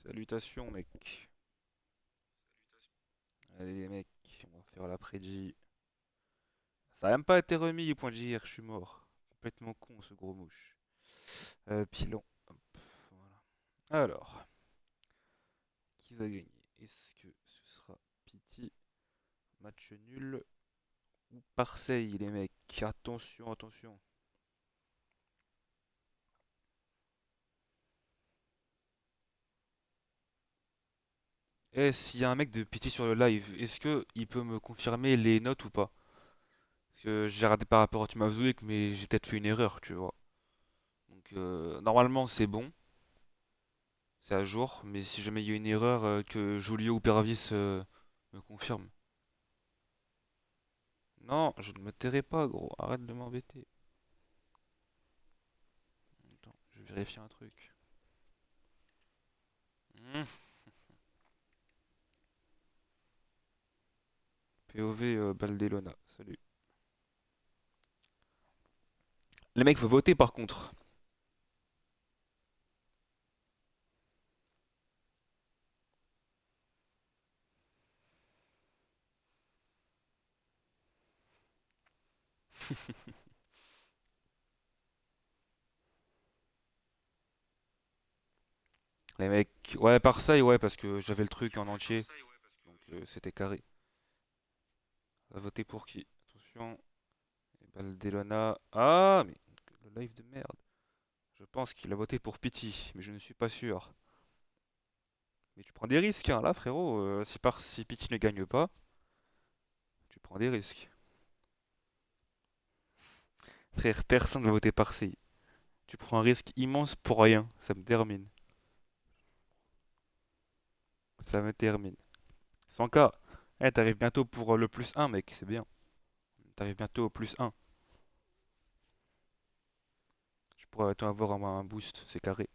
Salutations mec. Allez les mecs, on va faire l'après-G. Ça a même pas été remis les points de JR, je suis mort. Complètement con ce gros mouche. Pilon. Hop, voilà. Alors, qui va gagner? Est-ce que ce sera Pity, match nul ou Marseille les mecs? Attention, attention. Eh, s'il y a un mec de Pity sur le live, est-ce que il peut me confirmer les notes ou pas? Parce que j'ai regardé par rapport à Tumavzouik, mais j'ai peut-être fait une erreur, tu vois. Donc normalement c'est bon. C'est à jour, mais si jamais il y a une erreur, que Julio ou Pervis me confirme. Non, je ne me tairai pas, gros. Arrête de m'embêter. Attends, je vais vérifier un truc. Hmm. POV Baldelona, salut. Les mecs, faut voter par contre. Les mecs, ouais, par ça, ouais, parce que j'avais le truc en entier, donc c'était carré. On va voter pour qui? Attention, Baldelona. Ah, mais le live de merde. Je pense qu'il a voté pour Pity, mais je ne suis pas sûr. Mais tu prends des risques, hein, là, frérot. Si Pity ne gagne pas, tu prends des risques. Frère, personne ne va voter par C. Tu prends un risque immense pour rien. Ça me termine. Ça me termine. 100K. Eh, t'arrives bientôt pour le plus un mec. C'est bien. T'arrives bientôt au plus un. Tu pourras toi avoir un boost. C'est carré.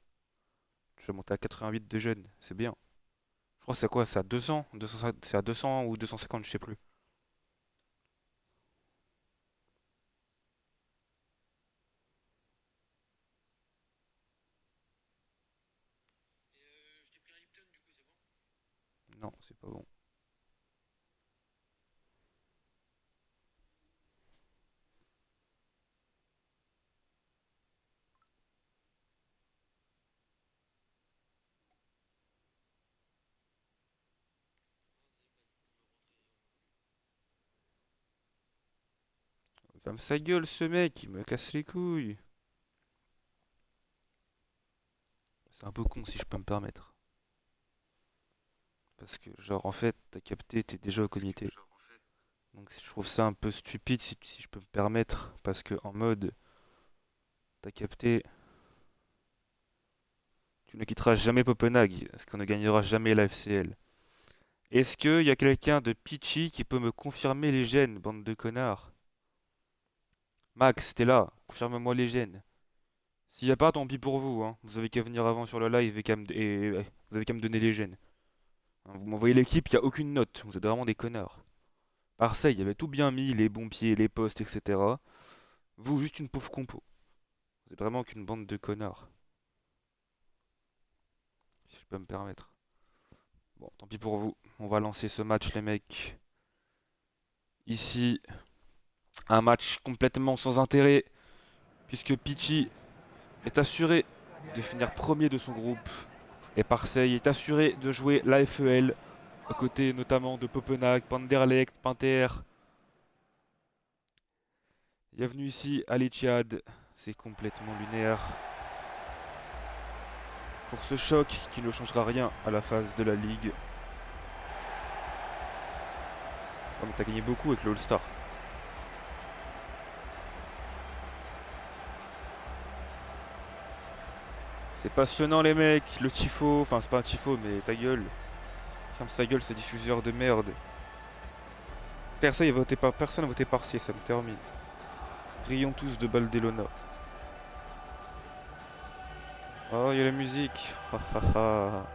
Tu vas monter à 88 de jeunes. C'est bien. Je crois que c'est quoi? C'est à 200? 200 c'est à 200 ou 250, je sais plus. Non, c'est pas bon. Ferme sa gueule, ce mec. Il me casse les couilles. C'est un peu con si je peux me permettre. Parce que, genre, en fait, t'as capté, t'es déjà au comité. Donc je trouve ça un peu stupide si je peux me permettre, parce que en mode, t'as capté, tu ne quitteras jamais Copenhague, parce qu'on ne gagnera jamais la FCL. Est-ce qu'il y a quelqu'un de pitchy qui peut me confirmer les gènes, bande de connards? Max, t'es là, confirme-moi les gènes. S'il y a pas, tant pis pour vous, hein. Vous avez qu'à venir avant sur le live et vous avez qu'à me donner les gènes. Hein, vous m'envoyez l'équipe, il n'y a aucune note, vous êtes vraiment des connards. Marseille, il y avait tout bien mis, les bons pieds, les postes, etc. Vous, juste une pauvre compo. Vous êtes vraiment qu'une bande de connards, si je peux me permettre. Bon, tant pis pour vous. On va lancer ce match, les mecs. Ici, un match complètement sans intérêt, puisque Pichi est assuré de finir premier de son groupe. Et Marseille est assuré de jouer la FEL, à côté notamment de Copenhague, Panderlecht, Pinter. Bienvenue ici à l'Etihad. C'est complètement lunaire. Pour ce choc qui ne changera rien à la phase de la Ligue. Oh, mais t'as gagné beaucoup avec le All-Star. C'est passionnant les mecs, le tifo, enfin c'est pas un tifo mais ta gueule. Ferme sa gueule ce diffuseur de merde. Personne a voté partiel, ça me termine. Rions tous de Baldelona. Oh, il y a la musique. Ha, ha, ha.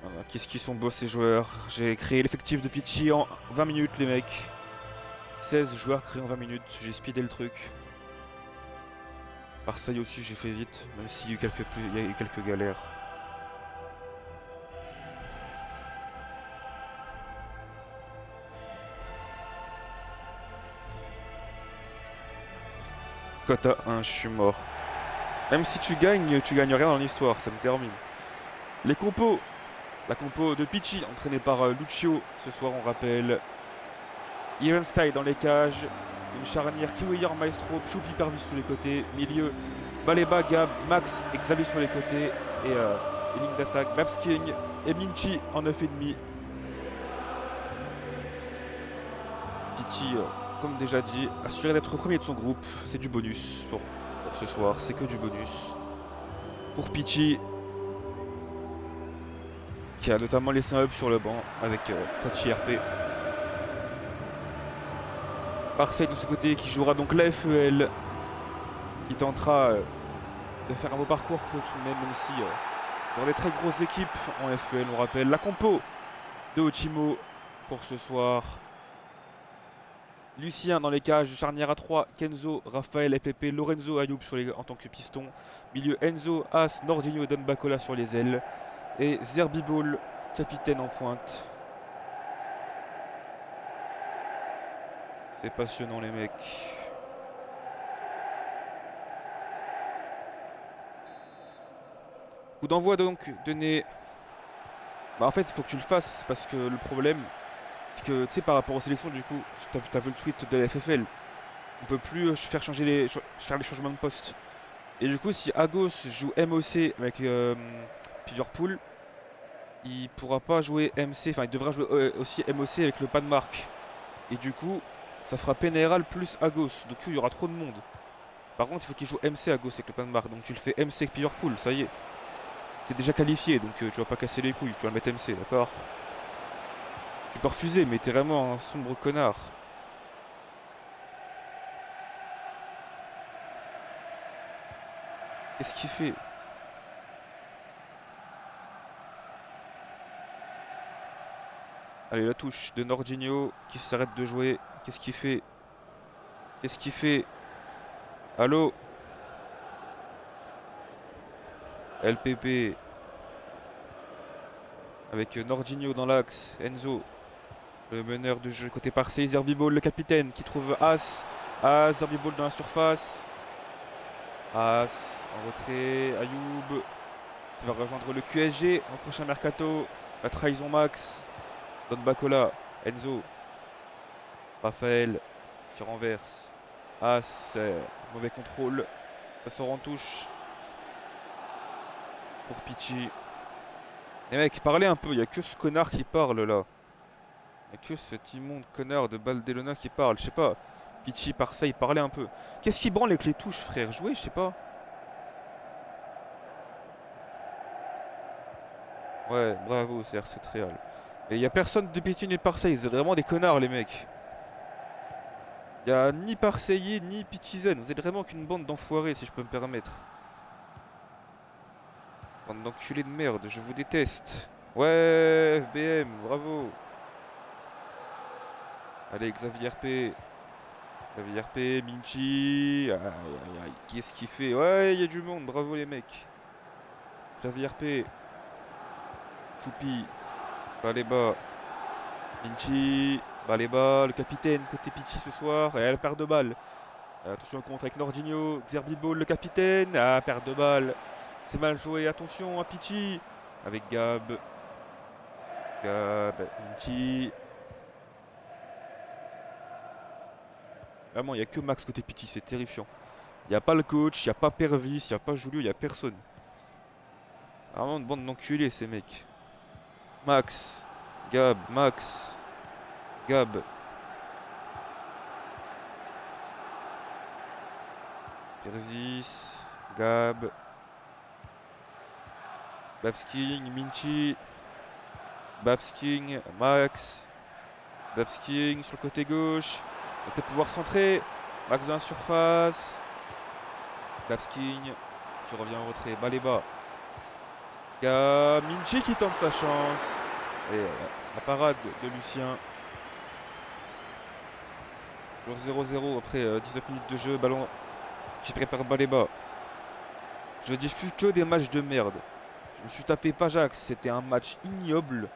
Voilà, qu'est-ce qu'ils sont beaux ces joueurs. J'ai créé l'effectif de Pitchy en 20 minutes les mecs. 16 joueurs créés en 20 minutes, j'ai speedé le truc. Marseille aussi, j'ai fait vite, même s'il y a eu il y a eu quelques galères. Cote à 1, je suis mort. Même si tu gagnes rien dans l'histoire, ça me termine. Les compos. La compo de Pichi, entraînée par Lucio. Ce soir, on rappelle Evenstyle dans les cages. Une charnière Kiwier, Maestro, Choupi, Pervis sur les côtés. Milieu, Baleba, Gab, Max et Xavier sur les côtés. Et ligne d'attaque, Babs King et Minchi en 9,5. Pichi, comme déjà dit, assuré d'être premier de son groupe. C'est du bonus pour ce soir, c'est que du bonus. Pour Pichi, qui a notamment laissé un up sur le banc avec Tachi RP. Marseille de ce côté qui jouera donc la FEL, qui tentera de faire un beau parcours tout de même si dans les très grosses équipes en FEL, on rappelle la compo de Ochimo pour ce soir. Lucien dans les cages, charnière à 3, Kenzo, Raphaël, FPP, Lorenzo, Ayoub en tant que piston. Milieu Enzo, As, Nordinho et Don Bacola sur les ailes. Et Zerbibol, capitaine en pointe. C'est passionnant les mecs. Coup d'envoi donc donné. Bah en fait il faut que tu le fasses parce que le problème c'est que tu sais par rapport aux sélections du coup, t'as vu le tweet de la FFL. On peut plus faire les changements de poste. Et du coup si Agos joue MOC avec plusieurs poules, il pourra pas jouer MC, enfin il devra jouer aussi MOC avec le pas de marque. Et du coup ça fera Pénéral plus Agos, donc il y aura trop de monde. Par contre il faut qu'il joue MC Agos avec le pas de marque, donc tu le fais MC avec Liverpool, ça y est. T'es déjà qualifié, donc tu vas pas casser les couilles, tu vas le mettre MC, d'accord? Tu peux refuser, mais t'es vraiment un sombre connard. Qu'est-ce qu'il fait? Allez, la touche de Nordinho qui s'arrête de jouer. Qu'est-ce qu'il fait? Qu'est-ce qu'il fait? Allô? LPP. Avec Nordinho dans l'axe. Enzo. Le meneur de jeu côté Marseille. Zerbibol, le capitaine, qui trouve As. As, Zerbibol dans la surface. As en retrait. Ayoub qui va rejoindre le QSG en prochain mercato. La trahison max. Don Bacola. Enzo. Raphaël qui renverse. As, mauvais contrôle. Ça sort en touche. Pour Pichi. Les mecs, parlez un peu, il n'y a que ce connard qui parle là. Il n'y a que cet immonde connard de Baldelona qui parle, je sais pas. Pichi, Marseille, parlez un peu. Qu'est-ce qui branle avec les touches, frère? Jouer, je sais pas. Ouais, bravo, c'est RC Real. Et il n'y a personne de Pichi ni de Marseille, c'est vraiment des connards les mecs. Il n'y a ni Marseillais ni Pichizen, vous êtes vraiment qu'une bande d'enfoirés si je peux me permettre. Bande d'enculés de merde, je vous déteste. Ouais, FBM, bravo. Allez, Xavier RP. Xavier RP, Minchi. Aïe, aïe, aïe. Qu'est-ce qu'il fait? Ouais, il y a du monde, bravo les mecs. Xavier RP. Choupi. Baleba. Minchi. Baleba, le capitaine côté Pichi ce soir. Et elle perd de balles. Attention au contre avec Nordinho. Zerbibol, le capitaine. Ah, perte de balles. C'est mal joué, attention à Pichi. Avec Gab. Gab, Minchi. Vraiment, il n'y a que Max côté Pichi, c'est terrifiant. Il n'y a pas le coach, il n'y a pas Pervis, il n'y a pas Julio, il n'y a personne. Vraiment une bande d'enculés ces mecs. Max. Gab, Max. Gab. Pervis. Gab. Babsking, Minchi. Babsking, Max. Babsking sur le côté gauche. Va peut-être pouvoir centrer. Max dans la surface. Babsking qui revient en retrait. Baleba. Minchi qui tente sa chance. Et la parade de Lucien. Toujours 0-0 après 19 minutes de jeu. Ballon qui prépare Baleba. Je diffuse que des matchs de merde. Je me suis tapé Pajax, c'était un match ignoble.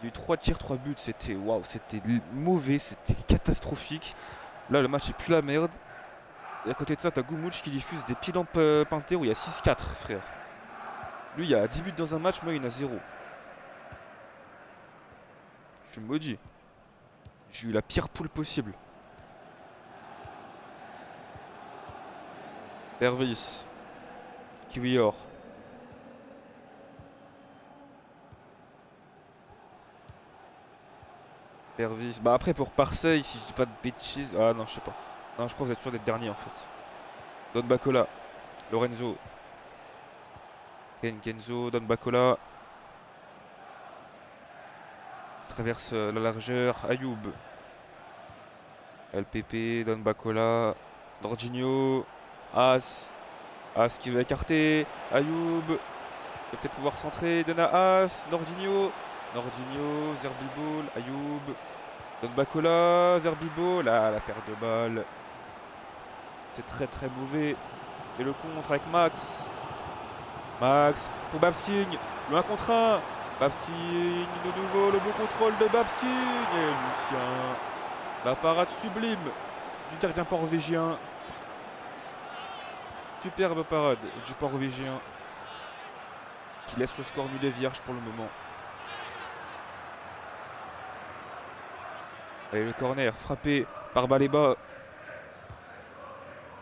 Il y a eu 3 tirs, 3 buts, c'était waouh, c'était mauvais, c'était catastrophique. Là, le match est plus la merde. Et à côté de ça, t'as Goumouch qui diffuse des pieds dans Pinter où il y a 6-4, frère. Lui, il y a 10 buts dans un match, moi, il y en a 0. Je suis maudit. J'ai eu la pire poule possible. Pervis. Kiwior. Pervis. Bah après, pour Marseille, si je dis pas de bêtises. Ah non, je sais pas. Non, je crois que vous êtes sûr d'être dernier en fait. Don Bacola. Lorenzo. Kenzo. Don Bacola. Traverse la largeur. Ayoub. LPP. Don Bacola. Jorginho. As. As qui veut écarter. Ayoub. Il va peut-être pouvoir centrer. Donne à As. Jorginho. Jorginho. Zerbiboul. Ayoub. Don Bacola. Zerbiboul. Là, la perte de balle. C'est très très mauvais. Et le contre avec Max. Max pour Babsking. Le 1 contre 1. Babsking de nouveau. Le beau contrôle de Babsking. Et Lucien. La parade sublime du gardien porvégien. Superbe parade du porvégien. Qui laisse le score nul et vierge pour le moment. Allez, le corner frappé par Baleba.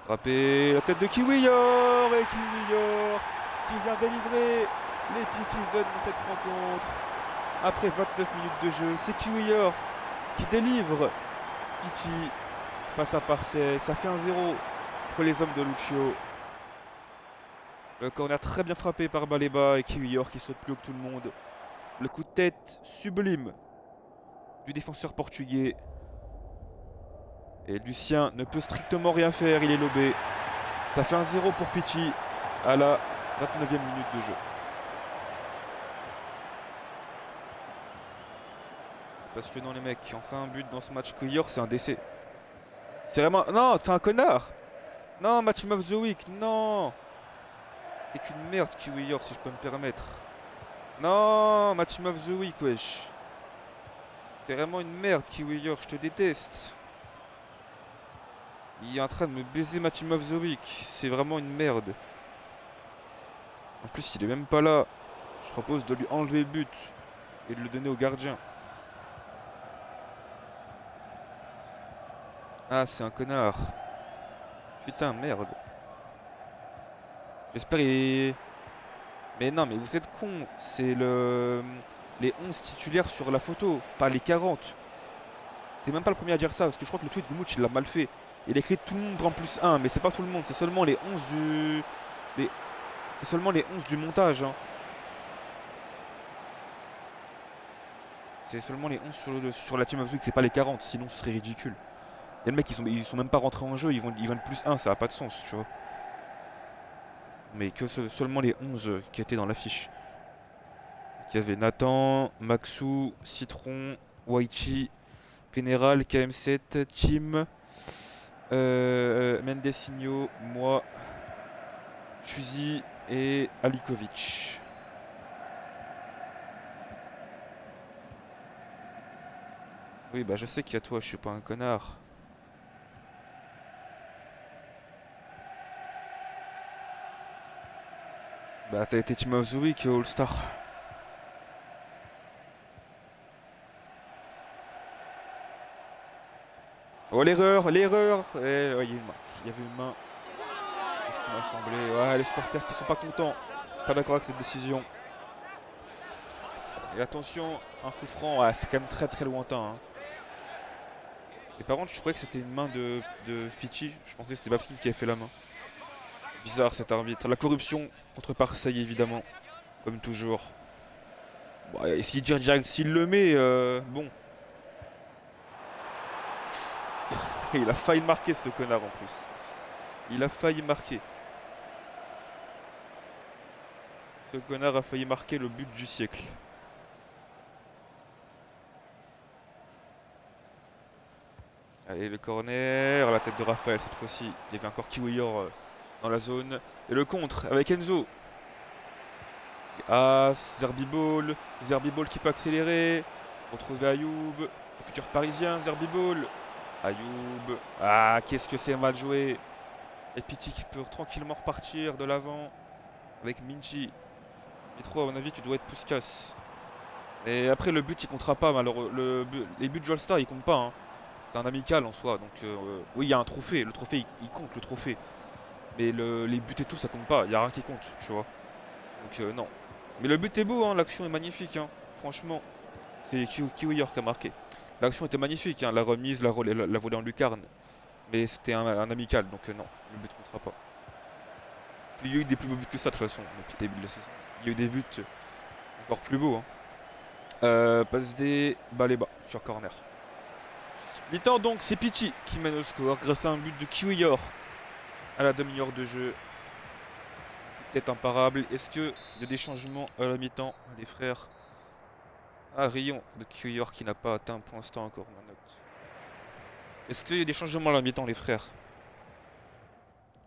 Frappé la tête de Kiwior. Et Kiwior qui vient délivrer les Pichies dans cette rencontre. Après 29 minutes de jeu, c'est Kiwior qui délivre Pichi face à Parcey. Ça fait 1-0 pour les hommes de Lucio. Le corner très bien frappé par Baleba et Kiwior qui saute plus haut que tout le monde. Le coup de tête sublime du défenseur portugais. Et Lucien ne peut strictement rien faire, il est lobé. Ça fait 1-0 pour Pichi à la 29e minute de jeu. Parce que non les mecs qui ont fait un but dans ce match Kiwior, c'est un décès. C'est vraiment... Non, c'est un connard. Non, match of the week, non. C'est une merde Kiwior si je peux me permettre. Non, match of the week, wesh. C'est vraiment une merde Kiwior, je te déteste. Il est en train de me baiser ma team of the week. C'est vraiment une merde. En plus, il est même pas là. Je propose de lui enlever le but et de le donner au gardien. Ah, c'est un connard. Putain, merde. J'espère il... Mais non, mais vous êtes con. C'est les 11 titulaires sur la photo, pas les 40. T'es même pas le premier à dire ça, parce que je crois que le tweet de Mouch, il l'a mal fait. Il écrit tout le monde prend plus 1, mais c'est pas tout le monde, c'est seulement les 11 du... C'est seulement les 11 du montage. Hein. C'est seulement les 11 sur la Team of the Week, c'est pas les 40, sinon ce serait ridicule. Et les mecs, ils sont même pas rentrés en jeu, ils vont plus 1, ça a pas de sens, tu vois. Mais que seulement les 11 qui étaient dans l'affiche. Il y avait Nathan, Maxou, Citron, Waichi, Pénéral, KM7, Tim, Mendesigno, moi, Chuzi et Alikovic. Oui, bah je sais qu'il y a toi, je suis pas un connard. Bah t'as été Team of the Week All-Star. Oh l'erreur, l'erreur. Ouais, il y a une main. Il y avait une main. C'est ce qui m'a semblé. Ouais, les supporters qui sont pas contents. Pas d'accord avec cette décision. Et attention, un coup franc, ouais, c'est quand même très très lointain. Hein. Et par contre, je croyais que c'était une main de Pichi. Je pensais que c'était Babskin qui avait fait la main. Bizarre cet arbitre. La corruption contre Marseille évidemment. Comme toujours. Bon, est-ce qu'il dit direct s'il le met bon. Il a failli marquer ce connard en plus. Il a failli marquer. Ce connard a failli marquer le but du siècle. Allez, le corner, la tête de Raphaël cette fois-ci. Il y avait encore Kiwior dans la zone. Et le contre avec Enzo. Ah, Zerbiball. Zerbiball qui peut accélérer. Retrouver Ayoub. Le futur parisien, Zerbiball. Ayoub. Ah, qu'est-ce que c'est mal joué. Et Pitti qui peut tranquillement repartir de l'avant. Avec Minji. Mitro, à mon avis, tu dois être Puskas. Et après, le but, il comptera pas. Malheureux. Les buts de All-Star, ils comptent pas, hein. C'est un amical en soi. Donc, oui, il y a un trophée. Le trophée, il compte, le trophée. Mais les buts et tout, ça compte pas. Il y a rien qui compte, tu vois. Donc, non. Mais le but est beau, hein. L'action est magnifique, hein. Franchement, c'est Kiwior qui a marqué. L'action était magnifique, hein. La remise, la volée en lucarne. Mais c'était un amical, donc non, le but comptera pas. Il y a eu des plus beaux buts que ça, de toute façon, depuis le début de la saison. Il y a eu des buts encore plus beaux, hein. Passe des Baleba sur corner. Mi-temps donc, c'est Pichi qui mène au score grâce à un but de Kiwior à la demi-heure de jeu. Tête imparable. Est-ce qu'il y a des changements à la mi-temps, les frères? Ah, rayon de Kiwior qui n'a pas atteint pour l'instant encore ma note. Est-ce qu'il y a des changements à la mi-temps, les frères?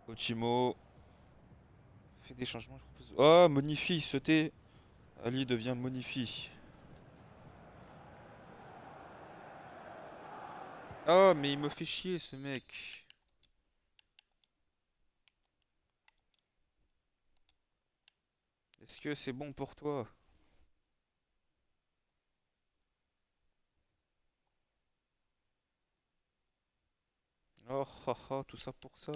Ochimo fait des changements, je propose. Oh, Monifie, sauté. Ali devient Monifie. Oh, mais il me fait chier ce mec. Est-ce que c'est bon pour toi? Oh, haha, tout ça pour ça.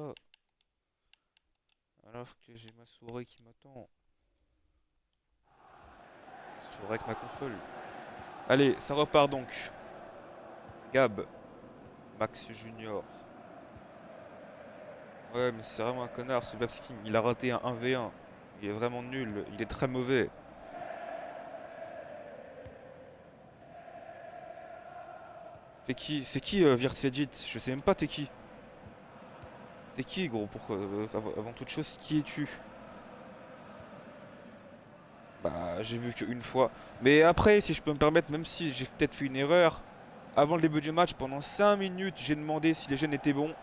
Alors que j'ai ma souris qui m'attend. Souris avec ma console. Allez, ça repart donc. Gab. Max Junior. Ouais, mais c'est vraiment un connard ce Babskin. Il a raté un 1v1. Il est vraiment nul. Il est très mauvais. T'es qui? C'est qui Virsedit? Je sais même pas t'es qui. T'es qui gros? Pourquoi avant toute chose, qui es-tu? Bah j'ai vu qu'une fois. Mais après, si je peux me permettre, même si j'ai peut-être fait une erreur, avant le début du match, pendant 5 minutes, j'ai demandé si les jeunes étaient bons,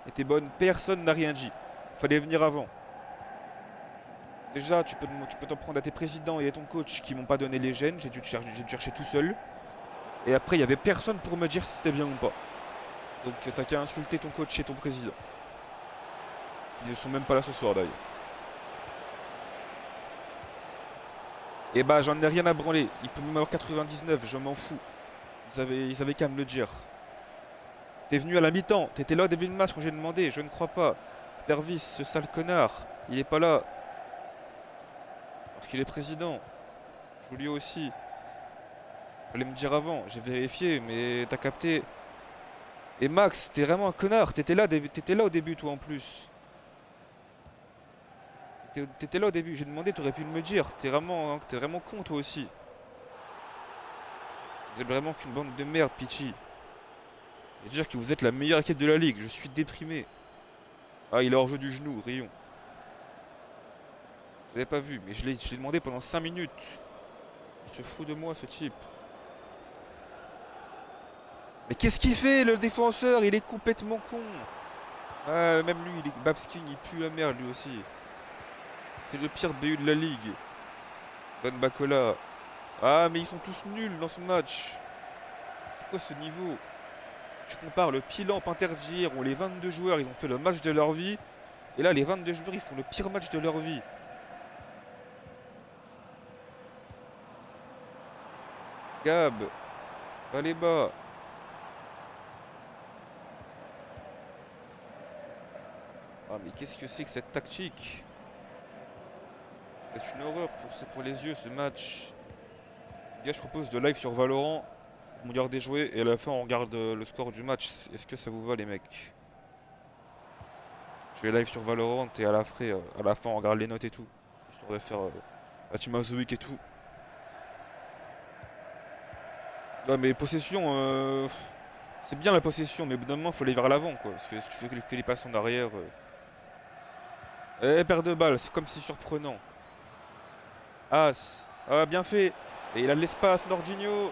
étaient bonnes. Personne n'a rien dit. Fallait venir avant. Déjà, tu peux t'en prendre à tes présidents et à ton coach qui m'ont pas donné les gènes. J'ai dû chercher tout seul. Et après, il y avait personne pour me dire si c'était bien ou pas. Donc t'as qu'à insulter ton coach et ton président. Qui ne sont même pas là ce soir d'ailleurs. Et bah j'en ai rien à branler. Il peut même avoir 99, je m'en fous. Ils avaient qu'à me le dire. T'es venu à la mi-temps, t'étais là au début de match quand j'ai demandé, je ne crois pas. Pervis, ce sale connard, il est pas là. Alors qu'il est président. Julio aussi. Fallait me dire avant, j'ai vérifié, mais t'as capté. Et Max, t'es vraiment un connard, t'étais là au début toi en plus. T'étais là au début, j'ai demandé, t'aurais pu me le dire. T'es vraiment con toi aussi. Vous êtes vraiment qu'une bande de merde, Pichi. Et dire que vous êtes la meilleure équipe de la ligue, je suis déprimé. Ah, il est hors jeu du genou, rayon. Vous avez pas vu, mais je l'ai demandé pendant 5 minutes. Il se fout de moi ce type. Mais qu'est-ce qu'il fait le défenseur? Il est complètement con. Ah, même lui, Babskin, il pue la merde lui aussi. C'est le pire BU de la ligue. Van Bacola. Ah, mais ils sont tous nuls dans ce match. C'est quoi ce niveau? Tu compares le Pilamp Intergir où les 22 joueurs ils ont fait le match de leur vie. Et là, les 22 joueurs ils font le pire match de leur vie. Gab. Allez bas. Ah, mais qu'est-ce que c'est que cette tactique? C'est une horreur pour les yeux ce match. Gars, je propose de live sur Valorant. On regarde des jouets et à la fin on regarde le score du match. Est-ce que ça vous va les mecs? Je vais live sur Valorant et à la fin on regarde les notes et tout. Histoire de faire la team of the week et tout. Ouais mais possession, c'est bien la possession mais au bout d'un moment faut aller vers l'avant quoi. Parce que si tu fais que les passes en arrière... Eh, paire de balles, c'est comme si surprenant. As, ah bien fait. Et il a de l'espace, Nordinho.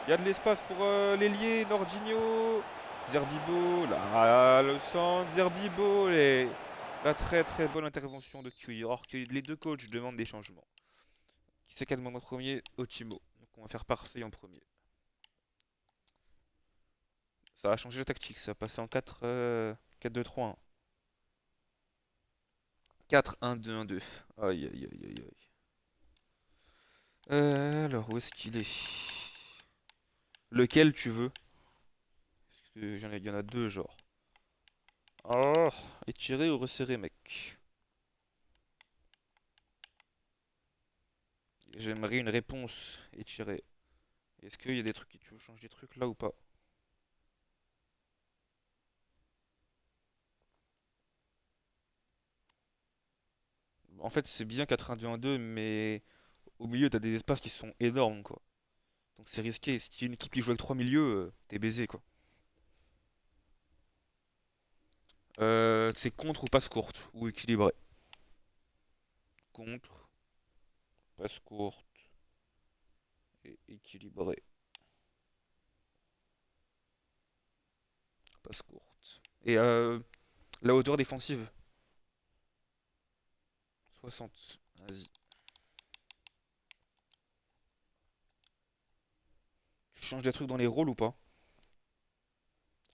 Il y a de l'espace pour l'ailier, Nordinho. Zerbibo, là, le centre, Zerbibo. La très très bonne intervention de QI. Alors que les deux coachs demandent des changements. Qui c'est qu'elle demande en premier? Otimo. Donc on va faire Parseille en premier. Ça a changé la tactique, ça a passé en 4-2-3-1. 4-1-2-1-2. Aïe aïe aïe aïe aïe. Alors, où est-ce qu'il est? Lequel tu veux? Parce que il y en a deux, genre. Oh, étirer ou resserrer, mec? J'aimerais une réponse étirée. Est-ce qu'il y a des trucs qui tu veux changer des trucs là ou pas? En fait, c'est bien 4-1-2-1-2, mais au milieu, t'as des espaces qui sont énormes, quoi. Donc c'est risqué. Si tu as une équipe qui joue avec trois milieux, t'es baisé, quoi. C'est contre ou passe courte, ou équilibré. Contre, passe courte et équilibré. Passe courte. Et la hauteur défensive, 60. Vas-y. Tu changes des trucs dans les rôles ou pas?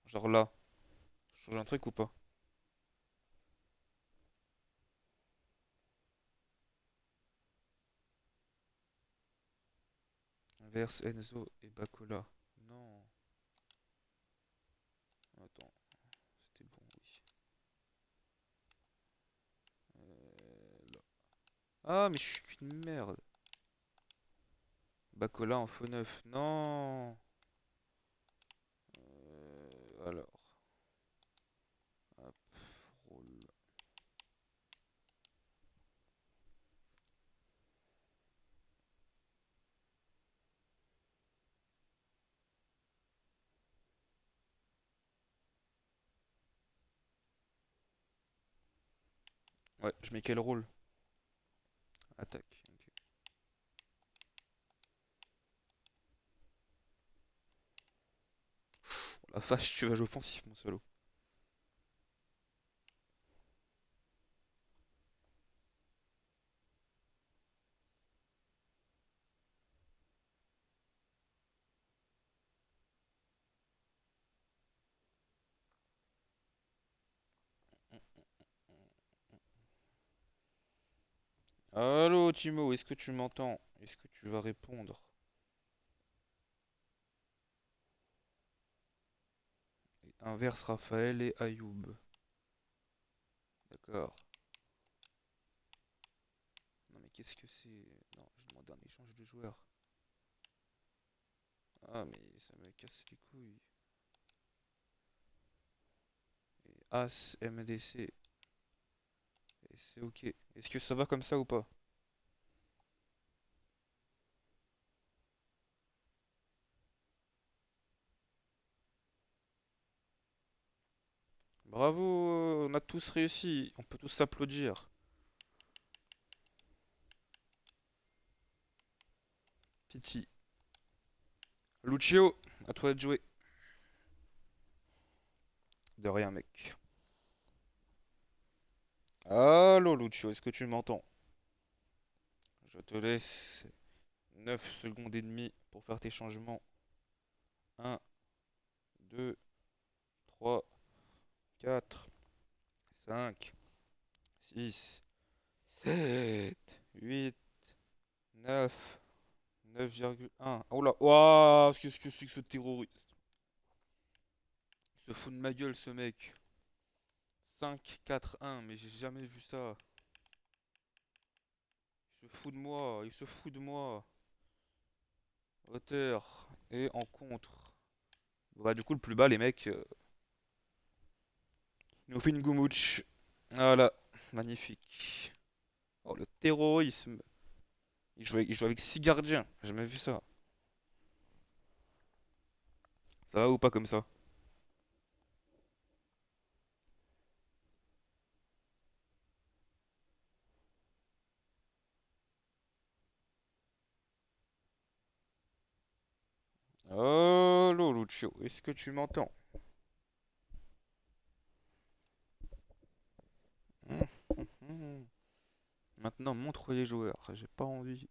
Genre là, tu changes un truc ou pas? Inverse Enzo et Bacola. Non. Attends, c'était bon, oui. Là. Ah, mais je suis qu'une merde. Bacola en faux neuf. Non. Alors. Hop, rôle. Ouais, je mets quel rôle? Attaque. Ok. La vache, tu vas jouer offensif, mon solo. Allô, Timo, est-ce que tu m'entends? Est-ce que tu vas répondre? Inverse Raphaël et Ayoub. D'accord. Non, mais qu'est-ce que c'est? Non, je demande un échange de joueurs. Ah, mais ça me casse les couilles. Et As, MDC. Et c'est ok. Est-ce que ça va comme ça ou pas? Bravo, on a tous réussi. On peut tous s'applaudir. Titi. Lucio, à toi de jouer. De rien, mec. Allô, Lucio, est-ce que tu m'entends? Je te laisse 9 secondes et demie pour faire tes changements. 1, 2, 3, 4, 5, 6, 7, 8, 9, 9,1. Oh là, waouh, qu'est-ce que c'est que ce terroriste? Il se fout de ma gueule, ce mec. 5, 4, 1, mais j'ai jamais vu ça. Il se fout de moi, il se fout de moi. Hauteur et en contre. Bah, du coup, le plus bas, les mecs, ils nous fait une goumouche. Voilà, magnifique. Oh, le terrorisme. Il joue avec 6 gardiens. J'ai jamais vu ça. Ça va ou pas comme ça? Oh, Lucio, est-ce que tu m'entends? Maintenant, montre les joueurs. J'ai pas envie.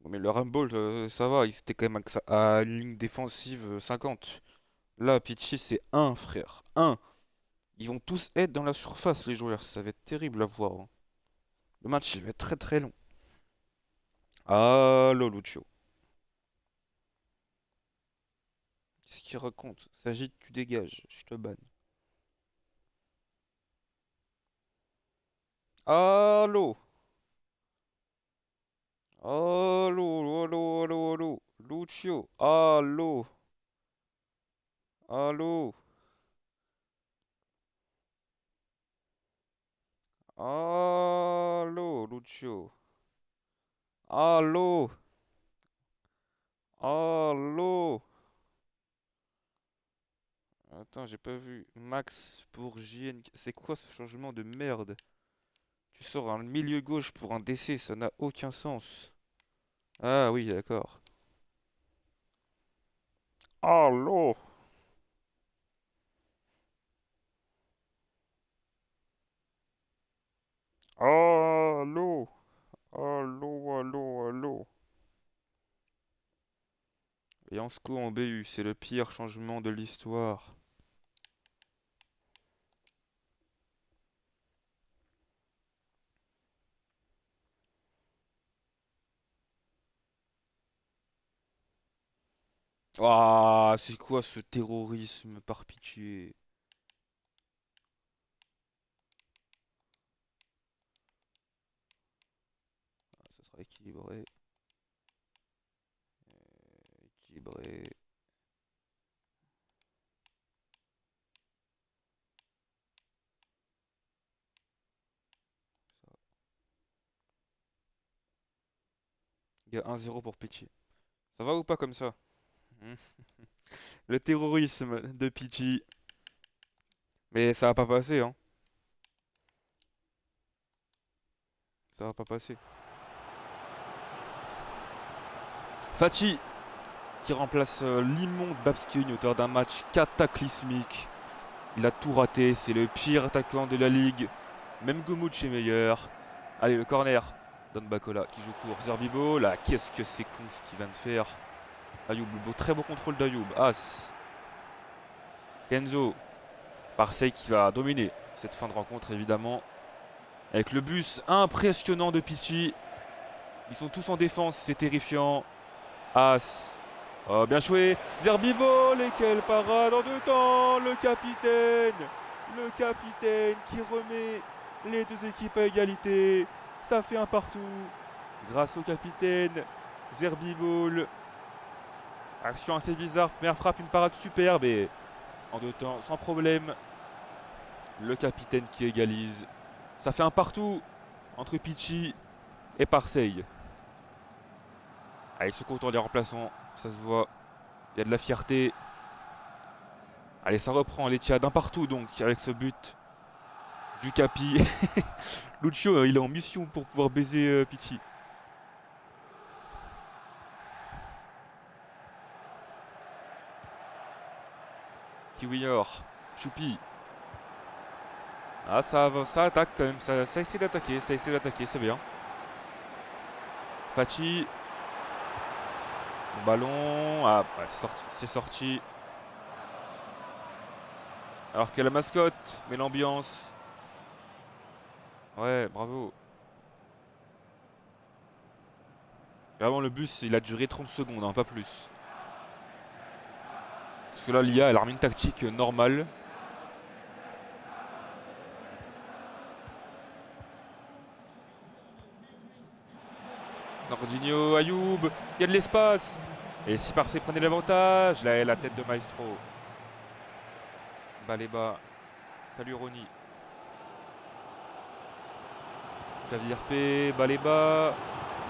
Bon, mais le Rumble, ça va. Ils étaient quand même à une ligne défensive 50. Là, Pitchy, c'est un frère. Un. Ils vont tous être dans la surface, les joueurs. Ça va être terrible à voir, hein. Le match, il va être très très long. Allô, Lucio. Qu'est-ce qu'il raconte? S'agit, tu dégages. Je te banne. Allô? Allô, allô, allô, allô. Lucio. Allô? Allô? Allô, Lucio. Allô? Allô? Attends, j'ai pas vu. Max pour JN. C'est quoi ce changement de merde? Tu sors un milieu gauche pour un DC, ça n'a aucun sens. Ah oui, d'accord. Allô? Allô? Allô, allô, allô? Et Ansko en BU, c'est le pire changement de l'histoire. Ah, c'est quoi ce terrorisme par pitié? Ah, ça sera équilibré. Équilibré. Il y a 1-0 pour Pichi. Ça va ou pas comme ça? Hmm. Le terrorisme de Pichi. Mais ça va pas passer, hein. Ça va pas passer. Fachi qui remplace l'immonde Babskine auteur d'un match cataclysmique. Il a tout raté, c'est le pire attaquant de la ligue. Même Gomuch est meilleur. Allez, le corner. Don Bacola qui joue court. Zerbibo, là, qu'est-ce que c'est con ce qu'il vient de faire. Ayoub, très beau contrôle d'Ayoub. As. Kenzo. Marseille qui va dominer cette fin de rencontre, évidemment. Avec le bus impressionnant de Pichi. Ils sont tous en défense, c'est terrifiant. As. Oh, bien joué. Zerbibo, et quelle parade en deux temps. Le capitaine. Le capitaine qui remet les deux équipes à égalité. Ça fait un partout. Grâce au capitaine. Zerbibo. Action assez bizarre. Première frappe, une parade superbe. Et en deux temps, sans problème. Le capitaine qui égalise. Ça fait un partout entre Pichi et Marseille. Allez, ce contour des remplaçants, ça se voit. Il y a de la fierté. Allez, ça reprend les Tchad d'un partout donc avec ce but du Capi. Lucio, il est en mission pour pouvoir baiser Pichi. Kiwior, Choupi. Ah, ça attaque quand même, ça essaie d'attaquer, c'est bien. Pachi. Bon ballon. Ah, bah, c'est sorti. Alors que la mascotte, mais l'ambiance. Ouais, bravo. Vraiment, le bus, il a duré 30 secondes, hein, pas plus. Parce que là, l'IA, elle a remis une tactique normale. Nordinho, Ayoub, il y a de l'espace. Et si Marseille prenait l'avantage, là, la tête de Maestro. Baléba. Salut Ronny. Xavi RP, Baléba.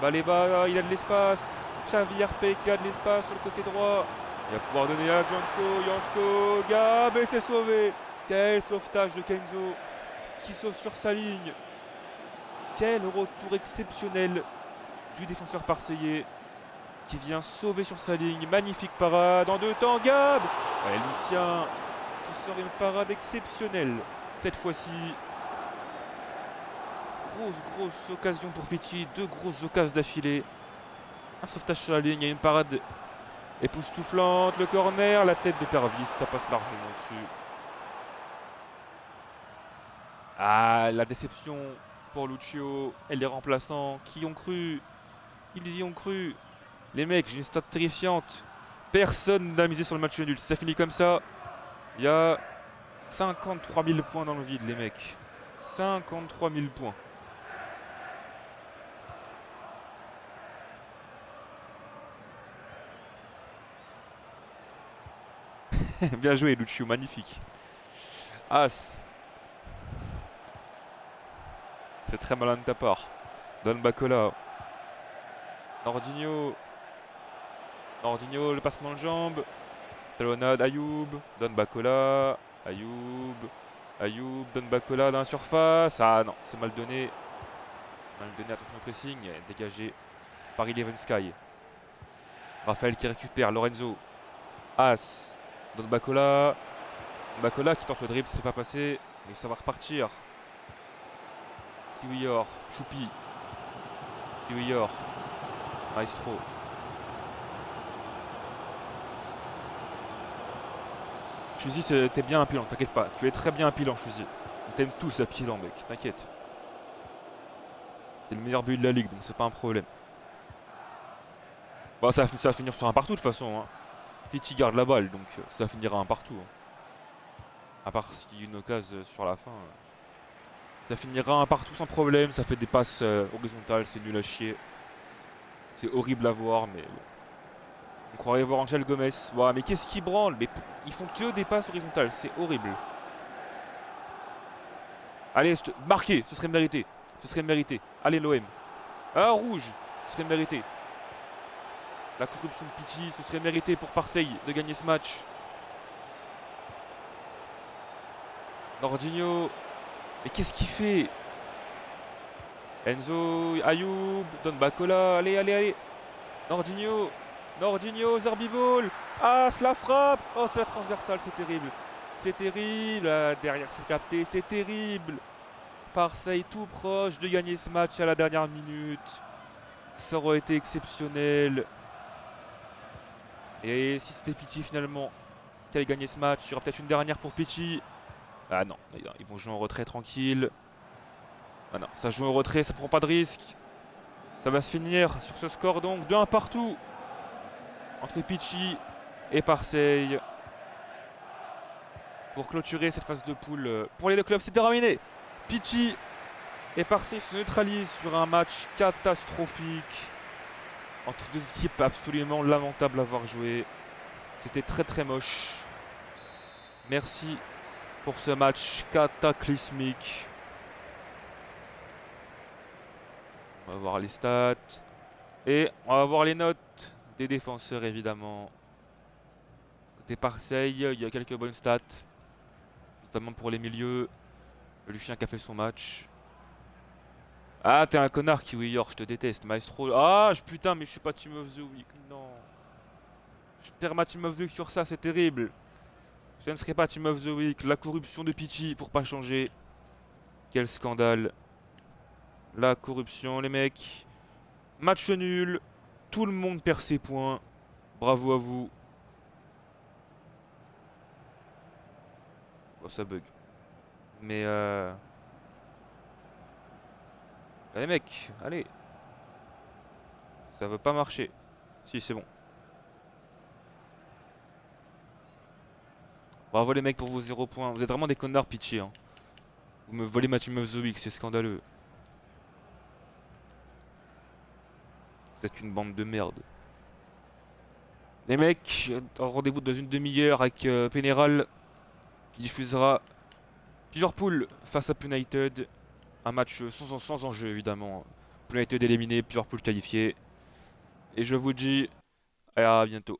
Baléba, il a de l'espace. Xavi RP qui a de l'espace sur le côté droit. Il va pouvoir donner à Jansko, Gab, et c'est sauvé. Quel sauvetage de Kenzo qui sauve sur sa ligne. Quel retour exceptionnel du défenseur marseillais qui vient sauver sur sa ligne. Magnifique parade en deux temps. Gab. Ouais, Lucien qui sort une parade exceptionnelle cette fois-ci. Grosse occasion pour Pichi. Deux grosses occasions d'affilée. Un sauvetage sur la ligne. Il y a une parade époustouflante. Le corner. La tête de Pervis. Ça passe largement dessus. Ah, la déception pour Lucio et les remplaçants qui ont cru. Ils y ont cru. Les mecs, j'ai une stat terrifiante. Personne n'a misé sur le match nul. Si ça finit comme ça, il y a 53 000 points dans le vide, les mecs. 53 000 points. Bien joué, Lucio, magnifique. As. C'est très malin de ta part. Don Bacola. Nordinho. Nordinho, le passement de jambe. Talonnade, Ayoub. Don Bacola. Ayoub. Ayoub, Don Bacola dans la surface. Ah non, c'est mal donné. Mal donné, attention au pressing. Dégagé par Eleven Sky. Raphaël qui récupère. Lorenzo. As. Don Bacola. Don Bacola qui tente le dribble, c'est pas passé. Mais ça va repartir. Kiwior. Choupi. Kiwior. Maestro. Chuzi, t'es bien appelant, t'inquiète pas. Tu es très bien appelant, Chuzi. On t'aime tous appelant, mec, t'inquiète. C'est le meilleur but de la ligue, donc c'est pas un problème. Bon, ça va finir sur un partout de toute façon. Hein. Pichi garde la balle, donc ça finira un partout. Hein. À part s'il y a une occasion sur la fin. Ça finira un partout sans problème. Ça fait des passes horizontales, c'est nul à chier. C'est horrible à voir, mais bon. On croirait voir Angel Gomez. Wow, mais qu'est-ce qu'ils branlent? Mais ils font que des passes horizontales, c'est horrible. Allez, marqué, ce serait mérité. Ce serait mérité. Allez, l'OM. Ah, rouge, ce serait mérité. La corruption de Pichi, ce serait mérité pour Marseille de gagner ce match. Nordinho. Mais qu'est-ce qu'il fait? Enzo, Ayoub, Don Bacola. Allez, allez, allez. Nordinho. Nordinho, Zerbibol. Ah, la frappe. Oh, c'est la transversale, c'est terrible. C'est terrible. Ah, derrière, c'est capté. C'est terrible. Marseille tout proche de gagner ce match à la dernière minute. Ça aurait été exceptionnel. Et si c'était Pichi finalement qui allait gagner ce match, il y aura peut-être une dernière pour Pichi. Ah non, ils vont jouer en retrait tranquille. Ah non, ça joue en retrait, ça prend pas de risque. Ça va se finir sur ce score donc de 1 partout entre Pichi et Marseille. Pour clôturer cette phase de poule pour les deux clubs, c'est terminé. Pichi et Marseille se neutralisent sur un match catastrophique entre deux équipes absolument lamentables à avoir joué. C'était très très moche. Merci pour ce match cataclysmique. On va voir les stats. Et on va voir les notes des défenseurs évidemment. Côté Marseille, il y a quelques bonnes stats. Notamment pour les milieux. Lucien qui a fait son match. Ah, t'es un connard, Kiwior, je te déteste. Maestro. Ah, putain, mais je suis pas Team of the Week. Non. Je perds ma Team of the Week sur ça, c'est terrible. Je ne serai pas Team of the Week. La corruption de Pichi pour pas changer. Quel scandale. La corruption, les mecs. Match nul. Tout le monde perd ses points. Bravo à vous. Bon, ça bug. Mais allez mec, allez. Ça veut pas marcher. Si, c'est bon. Bravo les mecs pour vos 0 points. Vous êtes vraiment des connards Pichi. Hein. Vous me volez ma Team of the Week, c'est scandaleux. Vous êtes une bande de merde. Les mecs, rendez-vous dans une demi-heure avec Pénéral qui diffusera Liverpool face à United. Un match sans enjeu évidemment. United éliminé, Liverpool qualifié. Et je vous dis à bientôt.